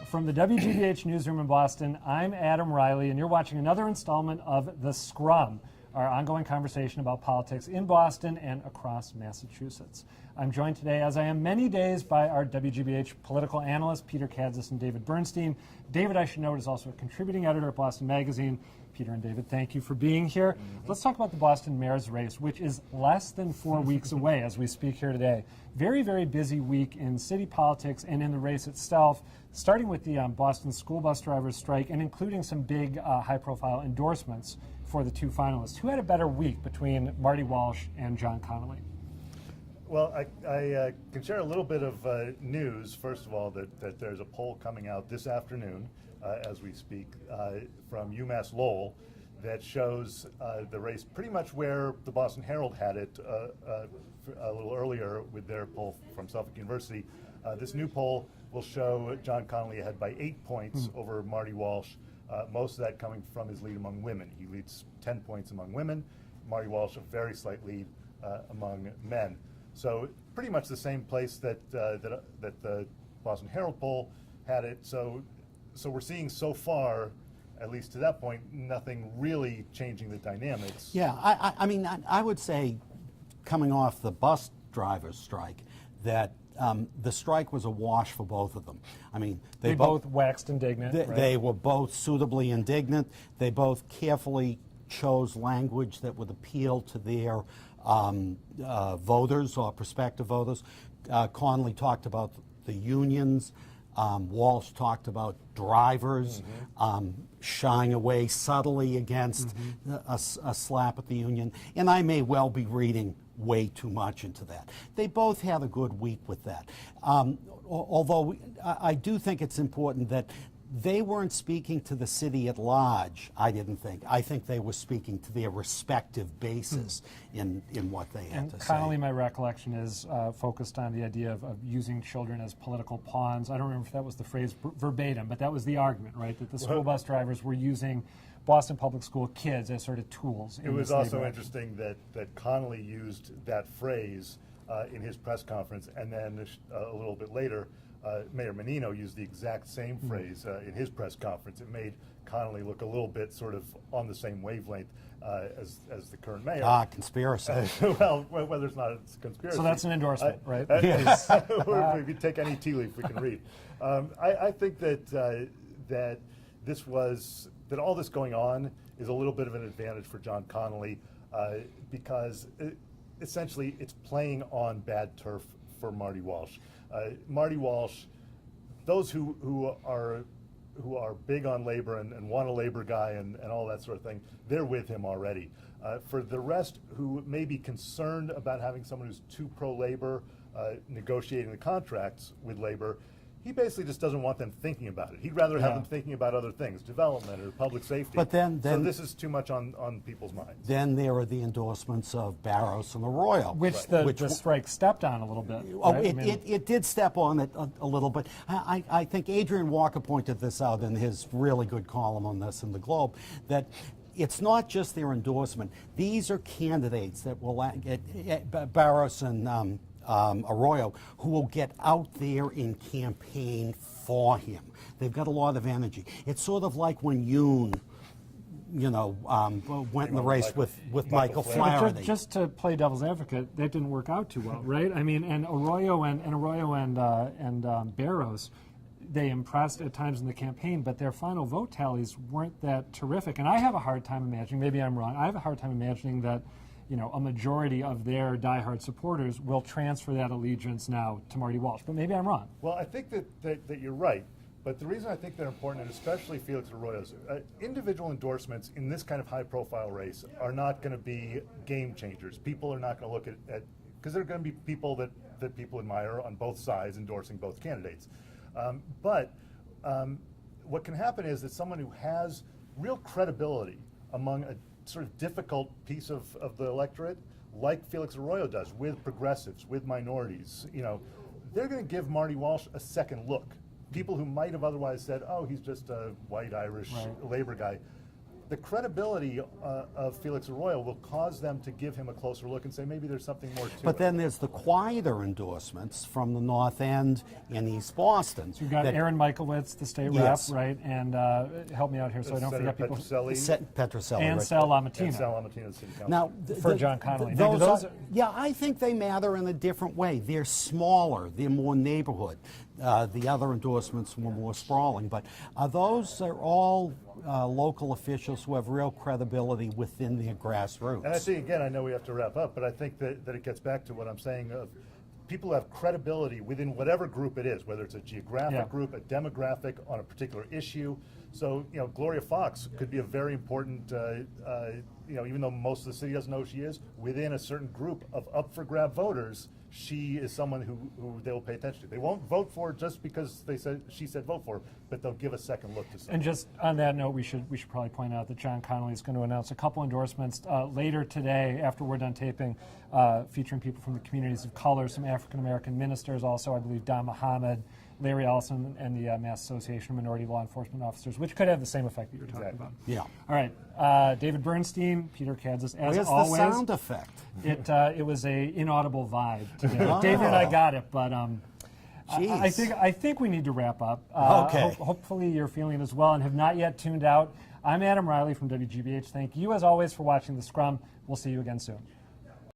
From the WGBH newsroom in Boston, I'm Adam Reilly, and you're watching another installment of The Scrum, our ongoing conversation about politics in Boston and across Massachusetts. I'm joined today, as I am many days, by our WGBH political analysts, Peter Kadzis and David Bernstein. David, I should note, is also a contributing editor at Boston Magazine. Peter and David, thank you for being here. Let's talk about the Boston mayor's race, which is less than 4 weeks away as we speak here today. Very, very busy week in city politics and in the race itself, starting with the Boston school bus drivers strike and including some big high-profile endorsements for the two finalists. Who had a better week between Marty Walsh and John Connolly? Well, I can share a little bit of news, first of all, that there's a poll coming out this afternoon as we speak from UMass Lowell that shows the race pretty much where the Boston Herald had it a little earlier with their poll from Suffolk University. This new poll will show John Connolly ahead by 8 points over Marty Walsh, most of that coming from his lead among women. He leads 10 points among women. Marty Walsh a very slight lead among men. So pretty much the same place that the Boston Herald poll had it. So we're seeing so far, at least to that point, nothing really changing the dynamics. Yeah, I mean, I would say, coming off the bus drivers' strike, that the strike was a wash for both of them. I mean, they both waxed indignant. They were both suitably indignant. They both carefully chose language that would appeal to their voters or prospective voters. Connolly talked about the unions. Walsh talked about drivers shying away subtly against a slap at the union. And I may well be reading way too much into that. They both had a good week with that. Although I do think it's important that they weren't speaking to the city at large, I didn't think. I think they were speaking to their respective bases in what they had to say. Connolly, my recollection, is focused on the idea of using children as political pawns. I don't remember if that was the phrase verbatim, but that was the argument, right? That the school bus drivers were using Boston Public School kids as sort of tools. It was also interesting that Connolly used that phrase in his press conference, and then a little bit later, Mayor Menino used the exact same phrase in his press conference. It made Connolly look a little bit sort of on the same wavelength as the current mayor. Conspiracy. Well, whether it's not a conspiracy. So that's an endorsement, right? Yes. If you take any tea leaf we can read. I think that all this going on is a little bit of an advantage for John Connolly because essentially it's playing on bad turf for Marty Walsh. Marty Walsh, those who are big on labor and want a labor guy and all that sort of thing, they're with him already. For the rest who may be concerned about having someone who's too pro-labor negotiating the contracts with labor, he basically just doesn't want them thinking about it. He'd rather have them thinking about other things, development or public safety. But then so this is too much on people's minds. Then there are the endorsements of Barros and Arroyo. Which the strike stepped on a little bit. Oh, right? it did step on it a little bit. I think Adrian Walker pointed this out in his really good column on this in the Globe, that it's not just their endorsement. These are candidates that will Barros and Arroyo, who will get out there and campaign for him. They've got a lot of energy. It's sort of like when Yoon, went in the race with Michael Flaherty. Just to play devil's advocate, that didn't work out too well, right? I mean, and Arroyo and Barros, they impressed at times in the campaign, but their final vote tallies weren't that terrific. And I have a hard time imagining, maybe I'm wrong, I have a hard time imagining that a majority of their diehard supporters will transfer that allegiance now to Marty Walsh. But maybe I'm wrong. Well, I think that you're right. But the reason I think they're important, and especially Felix Arroyo's, individual endorsements in this kind of high-profile race are not going to be game changers. People are not going to look at because there are going to be people that people admire on both sides endorsing both candidates. But what can happen is that someone who has real credibility among a sort of difficult piece of the electorate, like Felix Arroyo does, with progressives, with minorities, they're going to give Marty Walsh a second look. People who might have otherwise said, oh, he's just a white Irish labor guy, the credibility of Felix Arroyo will cause them to give him a closer look and say maybe there's something more to it. But then there's the quieter endorsements from the North End and East Boston. So you've got Aaron Michaelwitz, the state Yes. rep, right? And help me out here so I don't Senator forget people. Petroselli. And right. Sal Lamatino. And Sal Lamatino, the city council. Now, For John Connolly. Now, do those those- are, yeah, I think they matter in a different way. They're smaller. They're more neighborhood. The other endorsements were more sprawling. But those are all local officials who have real credibility within their grassroots. And I think, again, I know we have to wrap up, but I think that it gets back to what I'm saying of people have credibility within whatever group it is, whether it's a geographic group, a demographic, on a particular issue. So, Gloria Fox could be a very important, even though most of the city doesn't know who she is, within a certain group of up-for-grab voters, she is someone who they will pay attention to. They won't vote for just because she said vote for her, but they'll give a second look to someone. And just on that note, we should probably point out that John Connolly is going to announce a couple endorsements later today after we're done taping, featuring people from the communities of color, some African American ministers, also I believe Don Muhammad, Larry Ellison, and the Mass Association of Minority Law Enforcement Officers, which could have the same effect that you're talking about. Yeah. All right, David Bernstein, Peter Kadzis, as Where's always. the sound effect? It was a inaudible vibe today. Oh. David and I got it, but I Jeez. think we need to wrap up. Okay. Hopefully you're feeling it as well and have not yet tuned out. I'm Adam Reilly from WGBH. Thank you as always for watching the Scrum. We'll see you again soon.